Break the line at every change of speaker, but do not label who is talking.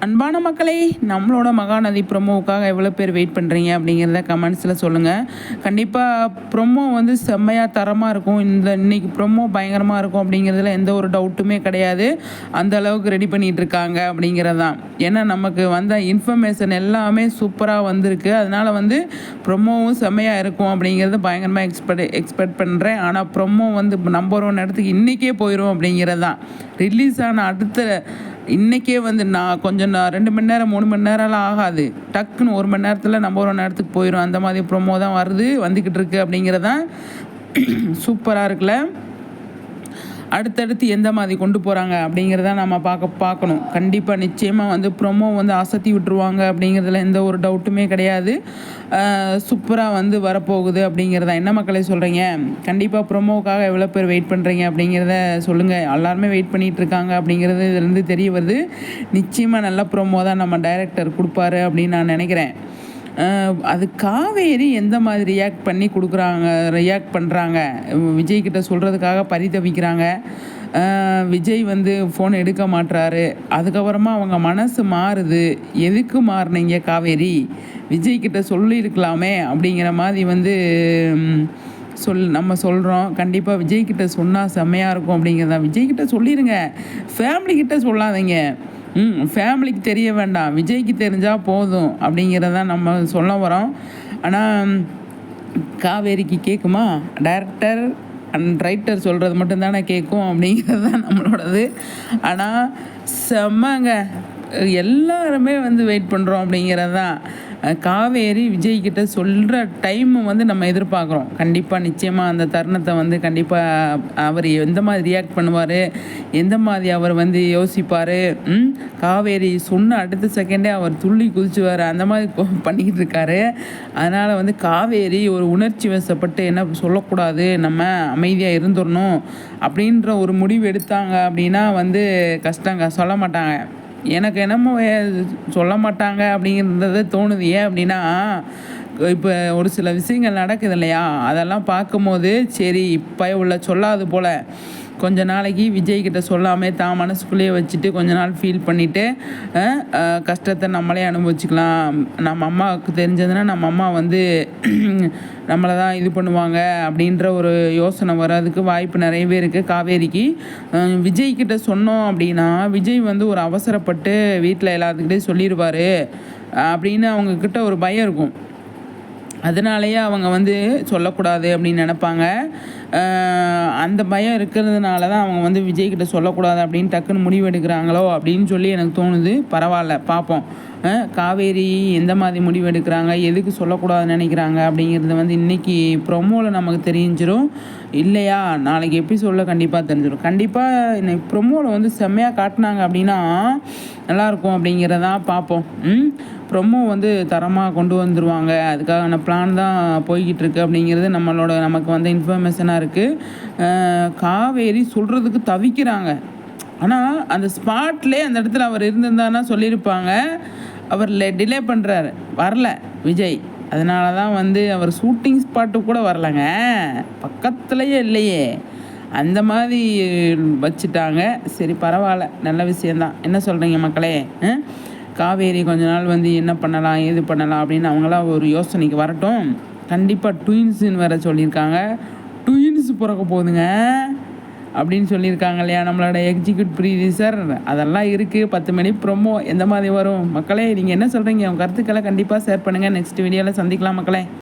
அன்பான மக்களே, நம்மளோட மகாநதி ப்ரொமோவுக்காக எவ்வளோ பேர் வெயிட் பண்ணுறீங்க அப்படிங்கிறத கமெண்ட்ஸில் சொல்லுங்கள். கண்டிப்பாக ப்ரொமோ வந்து செம்மையாக தரமாக இருக்கும். இன்னைக்கு ப்ரொமோ பயங்கரமாக இருக்கும் அப்படிங்கிறதுல எந்த ஒரு டவுட்டுமே கிடையாது. அந்த அளவுக்கு ரெடி பண்ணிகிட்டு இருக்காங்க அப்படிங்கிறது தான். ஏன்னா நமக்கு வந்த இன்ஃபர்மேஷன் எல்லாமே சூப்பராக வந்திருக்கு. அதனால் வந்து ப்ரொமோவும் செம்மையாக இருக்கும் அப்படிங்கிறது பயங்கரமாக எக்ஸ்பெக்ட் பண்ணுறேன். ஆனால் ப்ரொமோ வந்து நம்பர் 1 இடத்துக்கு இன்றைக்கே போயிடும் அப்படிங்கிறது தான். ரிலீஸ் ஆன அடுத்த இன்றைக்கே வந்து நான் 2 மணி நேரம் 3 மணி நேரம்லாம் ஆகாது, டக்குன்னு 1 மணி நேரத்தில் நம்பர் 1 இடத்துக்கு போயிடும். அந்த மாதிரி ப்ரொமோ தான் வந்துக்கிட்டு இருக்குது அப்படிங்கிறதான் சூப்பராக இருக்குல்ல. அடுத்தடுத்து எந்த மாதிரி கொண்டு போகிறாங்க அப்படிங்கிறத நம்ம பார்க்கணும். கண்டிப்பாக நிச்சயமாக வந்து ப்ரொமோ வந்து அசத்தி விட்டுருவாங்க அப்படிங்கிறதுல எந்த ஒரு டவுட்டுமே கிடையாது. சூப்பராக வந்து வரப்போகுது அப்படிங்கிறத என்ன மக்களே சொல்கிறீங்க? கண்டிப்பாக ப்ரொமோவுக்காக எவ்வளோ பேர் வெயிட் பண்ணுறீங்க அப்படிங்கிறத சொல்லுங்கள். எல்லாருமே வெயிட் பண்ணிகிட்டு இருக்காங்க அப்படிங்கிறது இதுலேருந்து தெரிய வருது. நிச்சயமாக நல்ல ப்ரொமோ தான் நம்ம டைரக்டர் கொடுப்பாரு அப்படின்னு நான் நினைக்கிறேன். அது காவேரி எந்த மாதிரி ரியாக்ட் பண்ணுறாங்க விஜய்கிட்ட சொல்கிறதுக்காக பரிதவிக்கிறாங்க. விஜய் வந்து ஃபோன் எடுக்க மாட்டுறாரு. அதுக்கப்புறமா அவங்க மனசு மாறுது. எதுக்கு மாறுனீங்க காவேரி? விஜய்கிட்ட சொல்லியிருக்கலாமே அப்படிங்கிற மாதிரி வந்து நம்ம சொல்கிறோம். கண்டிப்பாக விஜய்கிட்ட சொன்னால் செம்மையாக இருக்கும் அப்படிங்கிறதான். விஜய்கிட்ட சொல்லிடுங்க, ஃபேமிலிக்கிட்ட சொல்லாதீங்க. ஃபேமிலிக்கு தெரிய வேண்டாம், விஜய்க்கு தெரிஞ்சால் போதும் அப்படிங்கிறதான் நம்ம சொல்ல வரோம். ஆனால் காவேரிக்கு கேட்குமா? டைரக்டர் அண்ட் ரைட்டர் சொல்கிறது மட்டும்தானே கேட்கும் அப்படிங்கிறது தான் நம்மளோடது. ஆனால் செம்மங்க, எல்லாருமே வந்து வெயிட் பண்ணுறோம் அப்படிங்கிறது தான். காவேரி விஜய்கிட்ட சொல்கிற டைமை வந்து நம்ம எதிர்பார்க்குறோம். கண்டிப்பாக நிச்சயமாக அந்த தருணத்தை வந்து கண்டிப்பாக அவர் எந்த மாதிரி ரியாக்ட் பண்ணுவார், எந்த மாதிரி அவர் வந்து யோசிப்பார். காவேரி சொன்ன அடுத்த செகண்டே அவர் துள்ளி குதிச்சுவார். அந்த மாதிரி பண்ணிக்கிட்டு இருக்காரு. அதனால் வந்து காவேரி ஒரு உணர்ச்சி வசப்பட்டு என்ன சொல்லக்கூடாது, நம்ம அமைதியாக இருந்துடணும் அப்படின்ற ஒரு முடிவு எடுத்தாங்க அப்படின்னா வந்து கஷ்டங்க, சொல்ல மாட்டாங்க. எனக்கு என்னமோ சொல்ல மாட்டாங்க அப்படிங்கிறது தோணுது. ஏன் அப்படின்னா இப்போ ஒரு சில விஷயங்கள் நடக்குது இல்லையா, அதெல்லாம் பார்க்கும்போது சரி இப்போ உள்ள சொல்லாது போல் கொஞ்ச நாளைக்கு விஜய்கிட்ட சொல்லாமல் தான் மனசுக்குள்ளேயே வச்சுட்டு கொஞ்ச நாள் ஃபீல் பண்ணிவிட்டு கஷ்டத்தை நம்மளே அனுபவிச்சுக்கலாம். நம்ம அம்மாவுக்கு தெரிஞ்சதுன்னா நம்ம அம்மா வந்து நம்மளை தான் இது பண்ணுவாங்க அப்படின்ற ஒரு யோசனை வர்றதுக்கு வாய்ப்பு நிறையவே இருக்குது காவேரிக்கு. விஜய்கிட்ட சொன்னோம் அப்படின்னா விஜய் வந்து ஒரு அவசரப்பட்டு வீட்டில் எல்லாத்துக்கிட்டே சொல்லிடுவார் அப்படின்னு அவங்கக்கிட்ட ஒரு பயம் இருக்கும். அதனாலேயே அவங்க வந்து சொல்லக்கூடாது அப்படின்னு நினப்பாங்க. அந்த பயம் இருக்கிறதுனால தான் அவங்க வந்து விஜய்கிட்ட சொல்லக்கூடாது அப்படின்னு டக்குன்னு முடிவு எடுக்கிறாங்களோ அப்படின்னு சொல்லி எனக்கு தோணுது. பரவாயில்ல, பார்ப்போம் காவேரி எந்த மாதிரி முடிவு எடுக்கிறாங்க, எதுக்கு சொல்லக்கூடாதுன்னு நினைக்கிறாங்க அப்படிங்கிறது வந்து இன்றைக்கி ப்ரொமோவில் நமக்கு தெரிஞ்சிடும். இல்லையா நாளைக்கு எபிசோடில் கண்டிப்பாக தெரிஞ்சிடும். கண்டிப்பாக இன்னைக்கு ப்ரொமோவில் வந்து செம்மையாக காட்டினாங்க அப்படின்னா நல்லாயிருக்கும் அப்படிங்கிறதான் பார்ப்போம். ப்ரொமோ வந்து தரமாக கொண்டு வந்துடுவாங்க. அதுக்கான பிளான் தான் போய்கிட்டு இருக்கு அப்படிங்கிறது நமக்கு வந்து இன்ஃபர்மேஷனாக இருக்குது. காவேரி சொல்கிறதுக்கு தவிக்கிறாங்க. ஆனால் அந்த ஸ்பாட்லேயே அந்த இடத்துல அவர் இருந்திருந்தாருன்னா சொல்லியிருப்பாங்க. அவர் டிலே பண்ணுறாரு, வரல விஜய். அதனால தான் வந்து அவர் ஷூட்டிங் ஸ்பாட்டு கூட வரலைங்க, பக்கத்துலேயே இல்லையே. அந்த மாதிரி வச்சுட்டாங்க. சரி பரவாயில்ல, நல்ல விஷயந்தான். என்ன சொல்கிறீங்க மக்களே? காவேரி கொஞ்ச நாள் வந்து என்ன பண்ணலாம் ஏது பண்ணலாம் அப்படின்னு அவங்களாம் ஒரு யோசனைக்கு வரட்டும். கண்டிப்பாக ட்வின்ஸுன்னு வேறு சொல்லியிருக்காங்க. ட்வின்ஸ் பிறக்க போகுதுங்க அப்படின்னு சொல்லியிருக்காங்க இல்லையா நம்மளோட எக்ஸிக்யூட் ப்ரொடியூசர். அதெல்லாம் இருக்குது. 10 மணி ப்ரொமோ எந்த மாதிரி வரும் மக்களே? நீங்கள் என்ன சொல்கிறீங்க? உங்கள் கருத்துக்களை கண்டிப்பாக ஷேர் பண்ணுங்கள். நெக்ஸ்ட் வீடியோவில் சந்திக்கலாம் மக்களே.